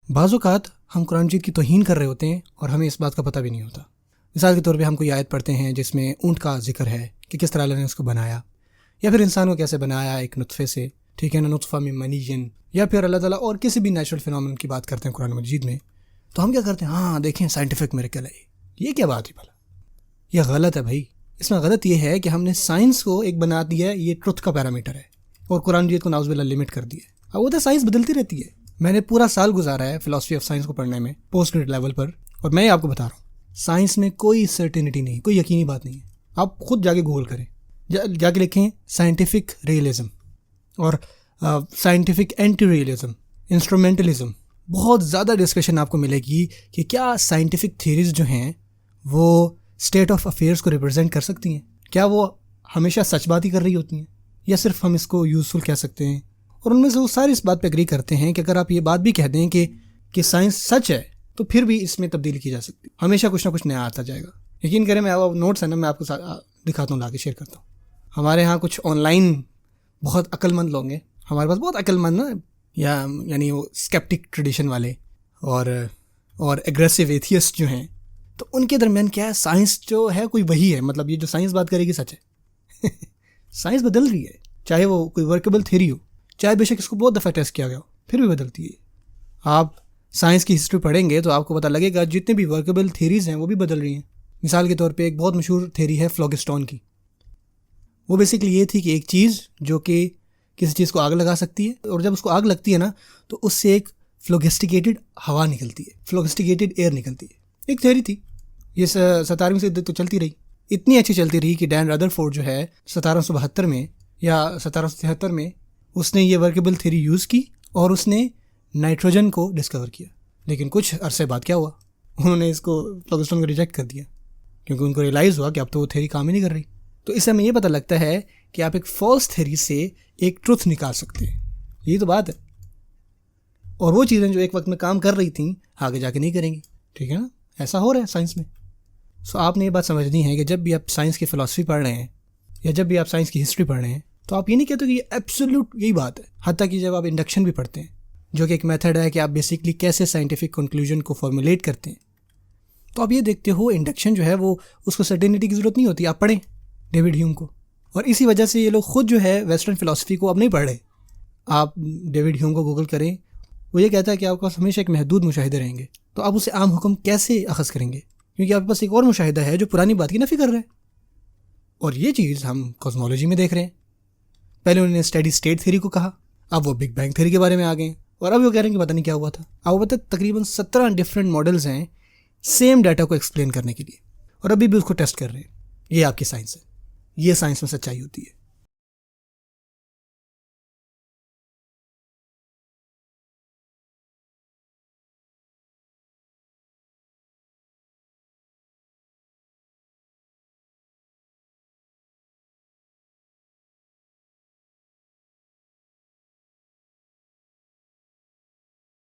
बाज़ औक़ात हम कुरान मजीद की तौहीन कर रहे होते हैं और हमें इस बात का पता भी नहीं होता। मिसाल के तौर पे हम कोई आयत पढ़ते हैं जिसमें ऊँट का जिक्र है कि किस तरह अल्लाह ने उसको बनाया, या फिर इंसान को कैसे बनाया एक नुत्फ़े से, ठीक है ना, नुत्फ़ा मिन मनीयिन, या फिर अल्लाह ताला और किसी भी नेचुरल फिनोमेनन की बात करते हैं कुरान मजीद में, तो हम क्या करते हैं, हाँ देखें साइंटिफिक मिरेकल है ये क्या बात है भला। यह गलत है भाई। इसमें गलत ये है कि हमने साइंस को एक बना दिया है, ये ट्रुथ का पैरामीटर है, और कुरान मजीद को नाउज़ुबिल्लाह लिमिट कर दिया है। अब वो तो साइंस बदलती रहती है। मैंने पूरा साल गुजारा है फिलॉसफी ऑफ साइंस को पढ़ने में पोस्ट ग्रेड लेवल पर, और मैं आपको बता रहा हूँ साइंस में कोई सर्टेनिटी नहीं, कोई यकीनी बात नहीं है। आप खुद जाके गूगल करें, जाके लिखें साइंटिफिक रियलिज्म और साइंटिफिक एंटी रियलिज्म, इंस्ट्रूमेंटलिज्म, बहुत ज़्यादा डिस्कशन आपको मिलेगी कि क्या साइंटिफिक थ्योरीज जो हैं वो स्टेट ऑफ अफेयर्स को रिप्रेजेंट कर सकती हैं, क्या वो हमेशा सच बात ही कर रही होती हैं, या सिर्फ हम इसको यूज़फुल कह सकते हैं। और उनमें से वो सारे इस बात पे एग्री करते हैं कि अगर आप ये बात भी कह दें कि साइंस सच है तो फिर भी इसमें तब्दीली की जा सकती है, हमेशा कुछ ना कुछ नया आता जाएगा। यकीन करें, मैं अब नोट्स है ना, मैं आपको दिखाता हूँ, लाके शेयर करता हूँ। हमारे यहाँ कुछ ऑनलाइन बहुत अक्लमंद लोग हैं, हमारे पास बहुत अक्लमंद ना, यानी वो स्केप्टिक ट्रेडिशन वाले और एग्रेसिव एथियस्ट जो हैं, तो उनके दरमियान क्या है, साइंस जो है कोई वही है, मतलब ये जो साइंस बात करेगी सच है। साइंस बदल रही है, चाहे वो कोई वर्केबल थ्योरी हो, चाहे बेशक इसको बहुत दफ़ा टेस्ट किया गया हो, फिर भी बदलती है। आप साइंस की हिस्ट्री पढ़ेंगे तो आपको पता लगेगा जितने भी वर्केबल थ्योरीज हैं वो भी बदल रही हैं। मिसाल के तौर पे एक बहुत मशहूर थ्योरी है फ्लोगिस्टोन की। वो बेसिकली ये थी कि एक चीज़ जो कि किसी चीज़ को आग लगा सकती है, और जब उसको आग लगती है ना तो उससे एक फ्लोगिस्टिकेटेड हवा निकलती है, फ्लोगिस्टिकेटेड एयर निकलती है। एक थ्योरी थी, ये 17वीं सदी तो चलती रही, इतनी अच्छी चलती रही कि डैन रदरफोर्ड जो है 1772 में या 1773 में उसने ये वर्केबल थ्योरी यूज़ की और उसने नाइट्रोजन को डिस्कवर किया। लेकिन कुछ अरसे बाद क्या हुआ, उन्होंने इसको फ्लोगिस्टोन को रिजेक्ट कर दिया, क्योंकि उनको रियलाइज़ हुआ कि अब तो वो थ्योरी काम ही नहीं कर रही। तो इससे हमें ये पता लगता है कि आप एक फॉल्स थ्योरी से एक ट्रुथ निकाल सकते हैं, यही तो बात है। और वो चीज़ें जो एक वक्त में काम कर रही थी आगे जाके नहीं करेंगी, ठीक है ना, ऐसा हो रहा है साइंस में। सो आपने ये बात समझनी है कि जब भी आप साइंस की फ़िलासफ़ी पढ़ रहे हैं या जब भी आप साइंस की हिस्ट्री पढ़ रहे हैं तो आप ये नहीं कहते कि ये एब्सोल्यूट यही बात है। हत्ता कि जब आप इंडक्शन भी पढ़ते हैं, जो कि एक मेथड है कि आप बेसिकली कैसे साइंटिफिक कंक्लूजन को फॉर्मुलेट करते हैं, तो आप ये देखते हो इंडक्शन जो है वो उसको सर्टेनिटी की ज़रूरत नहीं होती। आप पढ़ें डेविड ह्यूम को, और इसी वजह से ये लोग खुद जो है वेस्टर्न फ़िलासफ़ी को अब नहीं पढ़ रहे। आप डेविड ह्यूम को गूगल करें, वो ये कहता है कि आपके पास हमेशा एक महदूद मुशाहिदे रहेंगे, तो आप उसे आम हुक्म कैसे अखज़ करेंगे, क्योंकि आपके पास एक और मुशाहिदा है जो पुरानी बात की नफ़ी कर रहा है। और ये चीज़ हम कॉस्मोलॉजी में देख रहे हैं। पहले उन्होंने स्टेडी स्टेट थ्योरी को कहा, अब वो बिग बैंग थ्योरी के बारे में आ गए, और अब वो कह रहे हैं कि पता नहीं क्या हुआ था। अब वो पता तकरीबन 17 डिफरेंट मॉडल्स हैं सेम डाटा को एक्सप्लेन करने के लिए, और अभी भी उसको टेस्ट कर रहे हैं। ये आपकी साइंस है, ये साइंस में सच्चाई होती है।